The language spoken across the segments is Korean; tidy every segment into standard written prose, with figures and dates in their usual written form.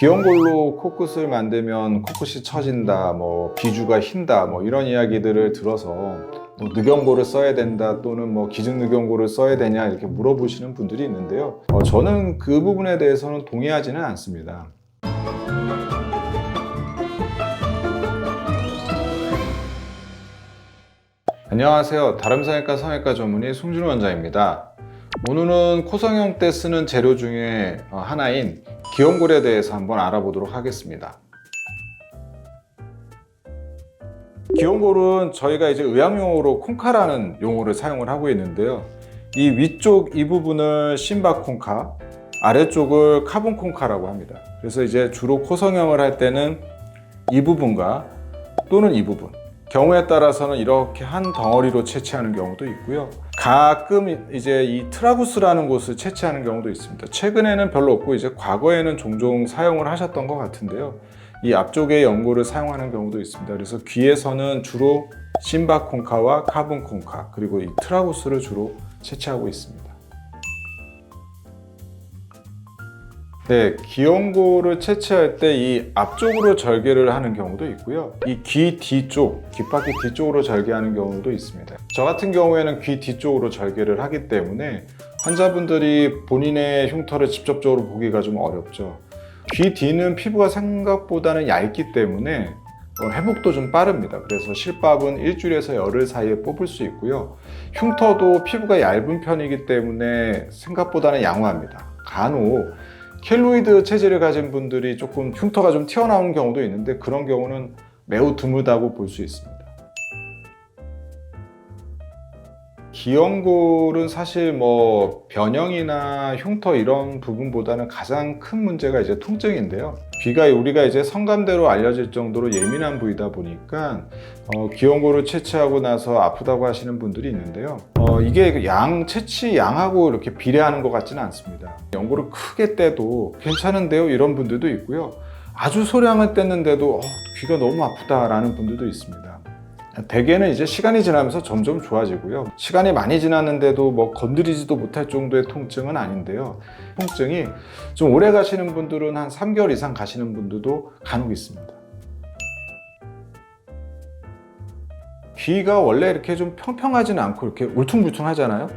귀연골로 코끝을 만들면 코끝이 처진다, 비주가 흰다, 이런 이야기들을 들어서 늑연골을 써야 된다 또는 기증늑연골을 써야 되냐 이렇게 물어보시는 분들이 있는데요. 저는 그 부분에 대해서는 동의하지는 않습니다. 안녕하세요. 다림성형외과 성형외과 전문의 송준호 원장입니다. 오늘은 코성형 때 쓰는 재료 중에 하나인 귀연골에 대해서 한번 알아보도록 하겠습니다. 귀연골은 저희가 이제 의학용어로 콩카라는 용어를 사용을 하고 있는데요. 이 위쪽 이 부분을 심바콩카, 아래쪽을 카본콩카라고 합니다. 그래서 이제 주로 코성형을 할 때는 이 부분과 또는 이 부분, 경우에 따라서는 이렇게 한 덩어리로 채취하는 경우도 있고요. 가끔 이제 이 트라구스라는 곳을 채취하는 경우도 있습니다. 최근에는 별로 없고 이제 과거에는 종종 사용을 하셨던 것 같은데요. 이 앞쪽의 연골을 사용하는 경우도 있습니다. 그래서 귀에서는 주로 심바콩카와 카본콩카 그리고 이 트라구스를 주로 채취하고 있습니다. 네, 귀연골을 채취할 때 이 앞쪽으로 절개를 하는 경우도 있고요. 이 귀 뒤쪽, 귓바퀴 뒤쪽으로 절개하는 경우도 있습니다. 저 같은 경우에는 귀 뒤쪽으로 절개를 하기 때문에 환자분들이 본인의 흉터를 직접적으로 보기가 좀 어렵죠. 귀 뒤는 피부가 생각보다는 얇기 때문에 회복도 좀 빠릅니다. 그래서 실밥은 일주일에서 열흘 사이에 뽑을 수 있고요. 흉터도 피부가 얇은 편이기 때문에 생각보다는 양호합니다. 간혹 켈로이드 체질을 가진 분들이 조금 흉터가 좀 튀어나오는 경우도 있는데 그런 경우는 매우 드물다고 볼 수 있습니다. 귀연골은 사실 변형이나 흉터 이런 부분보다는 가장 큰 문제가 이제 통증인데요. 귀가 우리가 이제 성감대로 알려질 정도로 예민한 부위다 보니까 귀연골을 채취하고 나서 아프다고 하시는 분들이 있는데요. 이게 채취 양하고 이렇게 비례하는 것 같지는 않습니다. 연골을 크게 떼도 괜찮은데요 이런 분들도 있고요. 아주 소량을 뗐는데도 귀가 너무 아프다라는 분들도 있습니다. 대개는 이제 시간이 지나면서 점점 좋아지고요. 시간이 많이 지났는데도 건드리지도 못할 정도의 통증은 아닌데요. 통증이 좀 오래 가시는 분들은 한 3개월 이상 가시는 분들도 간혹 있습니다. 귀가 원래 이렇게 좀 평평하지는 않고 이렇게 울퉁불퉁하잖아요.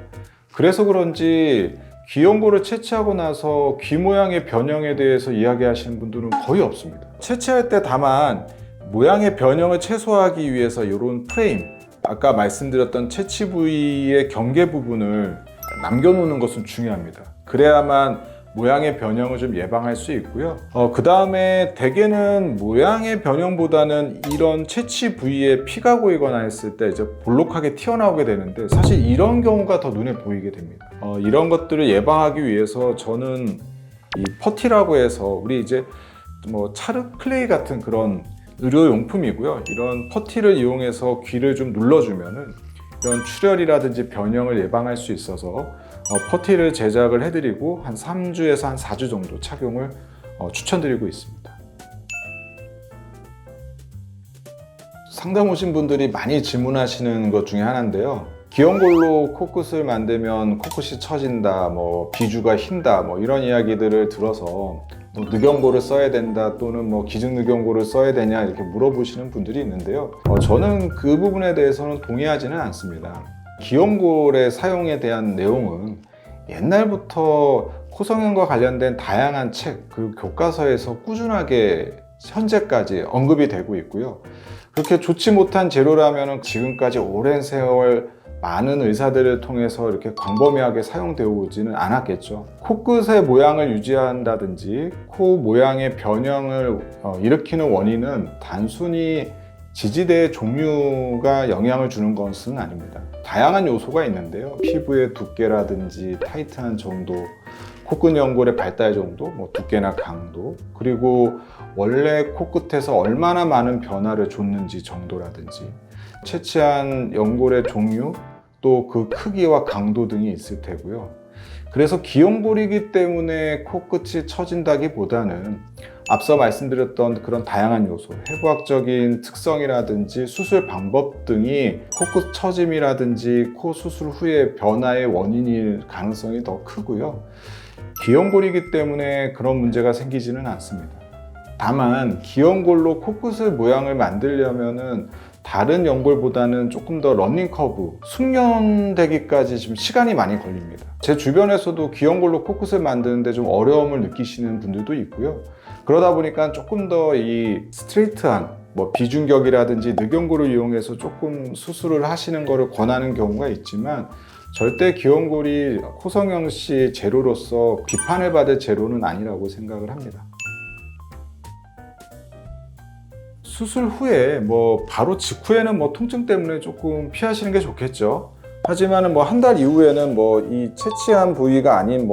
그래서 그런지 귀연골을 채취하고 나서 귀 모양의 변형에 대해서 이야기하시는 분들은 거의 없습니다. 채취할 때 다만 모양의 변형을 최소화하기 위해서 이런 프레임, 아까 말씀드렸던 채취 부위의 경계 부분을 남겨놓는 것은 중요합니다. 그래야만 모양의 변형을 좀 예방할 수 있고요. 그 다음에 대개는 모양의 변형보다는 이런 채취 부위에 피가 고이거나 했을 때 이제 볼록하게 튀어나오게 되는데 사실 이런 경우가 더 눈에 보이게 됩니다. 이런 것들을 예방하기 위해서 저는 이 퍼티라고 해서 우리 이제 차르 클레이 같은 그런 의료용품이고요. 이런 퍼티를 이용해서 귀를 좀 눌러주면은 이런 출혈이라든지 변형을 예방할 수 있어서 퍼티를 제작을 해드리고 한 3주에서 한 4주 정도 착용을 추천드리고 있습니다. 상담 오신 분들이 많이 질문하시는 것 중에 하나인데요. 귀연골로 코끝을 만들면 코끝이 처진다, 비주가 흰다, 이런 이야기들을 들어서 늑연골을 써야 된다 또는 기증늑연골을 써야 되냐 이렇게 물어보시는 분들이 있는데요. 저는 그 부분에 대해서는 동의하지는 않습니다. 귀연골의 사용에 대한 내용은 옛날부터 코성형과 관련된 다양한 책 그리고 교과서에서 꾸준하게 현재까지 언급이 되고 있고요. 그렇게 좋지 못한 재료라면 지금까지 오랜 세월 많은 의사들을 통해서 이렇게 광범위하게 사용되어 오지는 않았겠죠. 코끝의 모양을 유지한다든지 코 모양의 변형을 일으키는 원인은 단순히 지지대의 종류가 영향을 주는 것은 아닙니다. 다양한 요소가 있는데요. 피부의 두께라든지 타이트한 정도, 코끝 연골의 발달 정도, 두께나 강도, 그리고 원래 코끝에서 얼마나 많은 변화를 줬는지 정도라든지 채취한 연골의 종류, 또 그 크기와 강도 등이 있을 테고요. 그래서 귀연골이기 때문에 코끝이 처진다기보다는 앞서 말씀드렸던 그런 다양한 요소, 해부학적인 특성이라든지 수술 방법 등이 코끝 처짐이라든지 코 수술 후의 변화의 원인일 가능성이 더 크고요. 귀연골이기 때문에 그런 문제가 생기지는 않습니다. 다만 기연골로 코끝을 모양을 만들려면은 다른 연골보다는 조금 더 러닝 커브, 숙련되기까지 좀 시간이 많이 걸립니다. 제 주변에서도 기연골로 코끝을 만드는데 좀 어려움을 느끼시는 분들도 있고요. 그러다 보니까 조금 더 이 스트레이트한 비중격이라든지 늑연골을 이용해서 조금 수술을 하시는 것을 권하는 경우가 있지만, 절대 기연골이 코성형 씨 재료로서 비판을 받을 재료는 아니라고 생각을 합니다. 수술 후에 바로 직후에는 통증 때문에 조금 피하시는 게 좋겠죠. 하지만 한 달 이후에는 이 채취한 부위가 아닌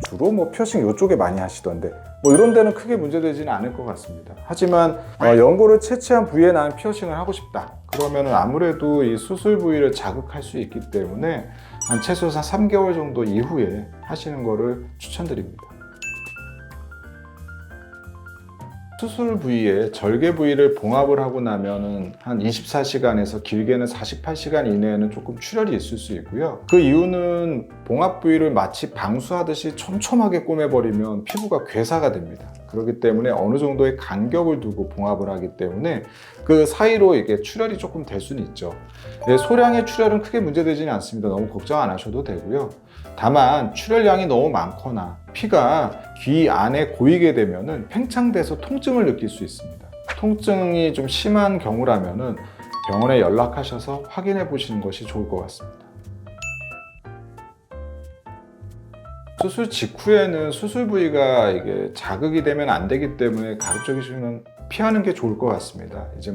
주로 피어싱 이쪽에 많이 하시던데 이런 데는 크게 문제되지는 않을 것 같습니다. 하지만 연골을 채취한 부위에 나는 피어싱을 하고 싶다, 그러면 아무래도 이 수술 부위를 자극할 수 있기 때문에 한 최소한 3개월 정도 이후에 하시는 거를 추천드립니다. 수술 부위에 절개 부위를 봉합을 하고 나면은 한 24시간에서 길게는 48시간 이내에는 조금 출혈이 있을 수 있고요. 그 이유는 봉합 부위를 마치 방수하듯이 촘촘하게 꼬매버리면 피부가 괴사가 됩니다. 그렇기 때문에 어느 정도의 간격을 두고 봉합을 하기 때문에 그 사이로 이게 출혈이 조금 될 수는 있죠. 소량의 출혈은 크게 문제되지는 않습니다. 너무 걱정 안 하셔도 되고요. 다만 출혈량이 너무 많거나 피가 귀 안에 고이게 되면은 팽창돼서 통증을 느낄 수 있습니다. 통증이 좀 심한 경우라면은 병원에 연락하셔서 확인해 보시는 것이 좋을 것 같습니다. 수술 직후에는 수술 부위가 이게 자극이 되면 안 되기 때문에 가급적이면 피하는 게 좋을 것 같습니다. 이제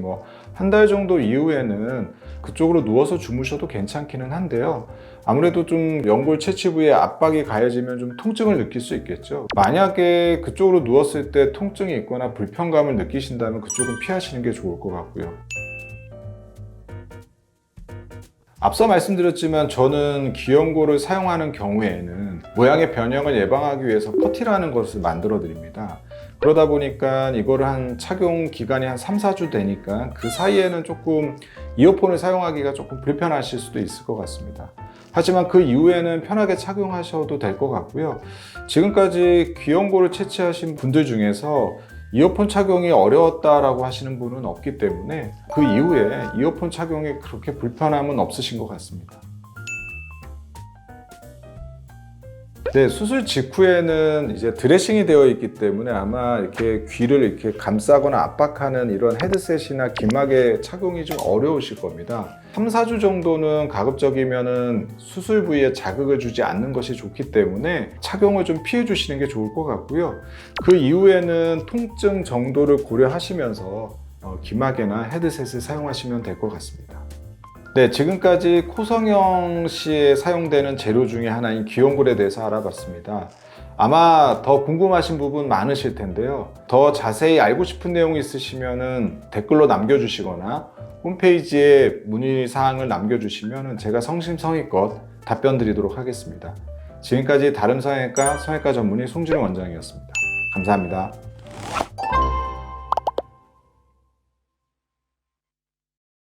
한 달 정도 이후에는 그쪽으로 누워서 주무셔도 괜찮기는 한데요. 아무래도 좀 연골 채취 부위에 압박이 가해지면 좀 통증을 느낄 수 있겠죠. 만약에 그쪽으로 누웠을 때 통증이 있거나 불편감을 느끼신다면 그쪽은 피하시는 게 좋을 것 같고요. 앞서 말씀드렸지만 저는 기연골을 사용하는 경우에는 모양의 변형을 예방하기 위해서 퍼티라는 것을 만들어 드립니다. 그러다 보니까 이거를 착용 기간이 한 3, 4주 되니까 그 사이에는 조금 이어폰을 사용하기가 조금 불편하실 수도 있을 것 같습니다. 하지만 그 이후에는 편하게 착용하셔도 될 것 같고요. 지금까지 기연골을 채취하신 분들 중에서 이어폰 착용이 어려웠다라고 하시는 분은 없기 때문에 그 이후에 이어폰 착용에 그렇게 불편함은 없으신 것 같습니다. 네, 수술 직후에는 이제 드레싱이 되어 있기 때문에 아마 이렇게 귀를 이렇게 감싸거나 압박하는 이런 헤드셋이나 기막의 착용이 좀 어려우실 겁니다. 3, 4주 정도는 가급적이면은 수술 부위에 자극을 주지 않는 것이 좋기 때문에 착용을 좀 피해 주시는 게 좋을 것 같고요. 그 이후에는 통증 정도를 고려하시면서 기막이나 헤드셋을 사용하시면 될 것 같습니다. 네, 지금까지 코성형 씨에 사용되는 재료 중에 하나인 기연골에 대해서 알아봤습니다. 아마 더 궁금하신 부분 많으실 텐데요. 더 자세히 알고 싶은 내용이 있으시면 댓글로 남겨주시거나 홈페이지에 문의사항을 남겨주시면 제가 성심성의껏 답변 드리도록 하겠습니다. 지금까지 다름성형외과 성형외과 전문의 송진호 원장이었습니다. 감사합니다.